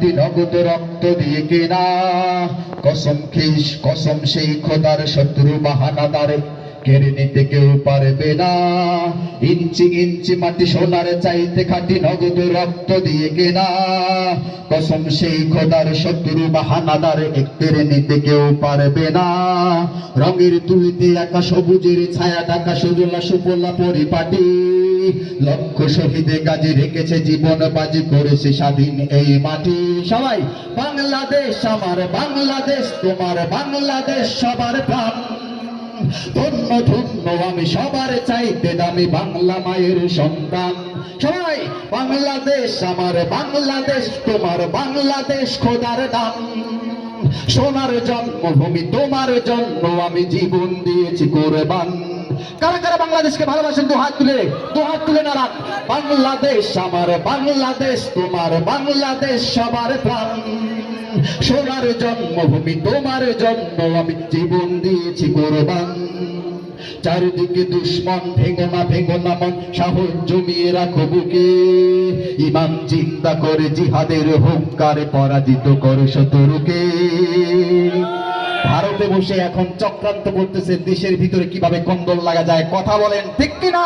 খাঁটি নগদ রক্ত দিয়ে কেনা। কসম খিস কসম সেই খোদার, শত্রু বাহানাদার কেড়ে নিতে কেউ পারবে না। ইঞ্চি ইঞ্চি মাটি সোনার চাইতে খাঁটি নগদ রক্ত দিয়ে কেনা। কসম সেই খোদার, শত্রু বাহানাদার কেড়ে নিতে কেউ পারবে না। রঙের তুলিতে একা সবুজের ছায়া ঢাকা সুজলা সুফলা পরিপাটি। লক্ষ শহীদে কাজে রেখেছে জীবন বাজি করেছে স্বাধীন এই মাটি। সবাই বাংলাদেশ আমার বাংলাদেশ, তোমার বাংলাদেশ সবার প্রাণ। ধন্য ধন্য আমি সবার চাইতে দামি বাংলা মায়ের সন্তান। সবাই বাংলাদেশ আমার বাংলাদেশ, তোমার বাংলাদেশ খোদার দান। সোনার জন্মভূমি তোমার জন্য আমি জীবন দিয়েছি কোরবান। কারা কারা বাংলাদেশকে ভালোবাসেন দু হাত তুলে নাড়ান। বাংলাদেশ আমার বাংলাদেশ, তোমার বাংলাদেশ সবার প্রাণ। সোনার জন্মভূমি তোমার জন্য আমি জীবন দিয়েছি কোরবান। চারিদিকে দুশ্মন, ভেঙো না মন, সাহস জমিয়ে রাখো বুকে। ইমান চিন্তা করে জিহাদের হুঙ্কারে পরাজিত করো শত্রুকে। ভারতে বসে এখন চক্রান্ত করতেছে দেশের ভিতরে কিভাবে কন্দল লাগা যায়। কথা বলেন ঠিক কিনা?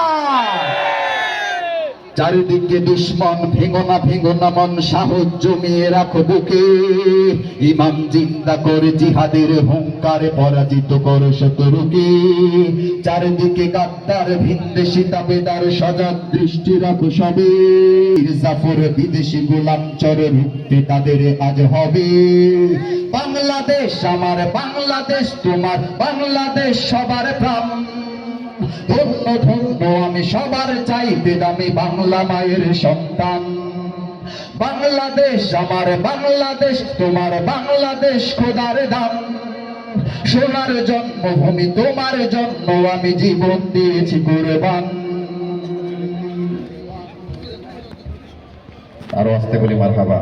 চারিদিকে দুশ্মন, ভেঙো না মন, সাহস জমিয়ে রাখো বুকে। ইমান জিন্দা করে জিহাদের হুঙ্কারে পরাজিত করো শত্রুকে। চারিদিকে গাদ্দার ভিনদেশি তাবেদার, সজাগ দৃষ্টি রাখো সবে। জাফর বিদেশি গোলাম চরে রুখতে তাদের আজ হবে। বাংলাদেশ আমার বাংলাদেশ, তোমার বাংলাদেশ সবার প্রাণ। ধন্য ধন্য আমি সবার চাইতে দামি বাংলা মায়ের সন্তান। বাংলাদেশ আমার বাংলাদেশ, তোমার বাংলাদেশ খোদার দান। সোনার জন্মভূমি তোমার জন্য আমি জীবন দিয়েছি কোরবান। আরো আস্তে বলি মারহাবা।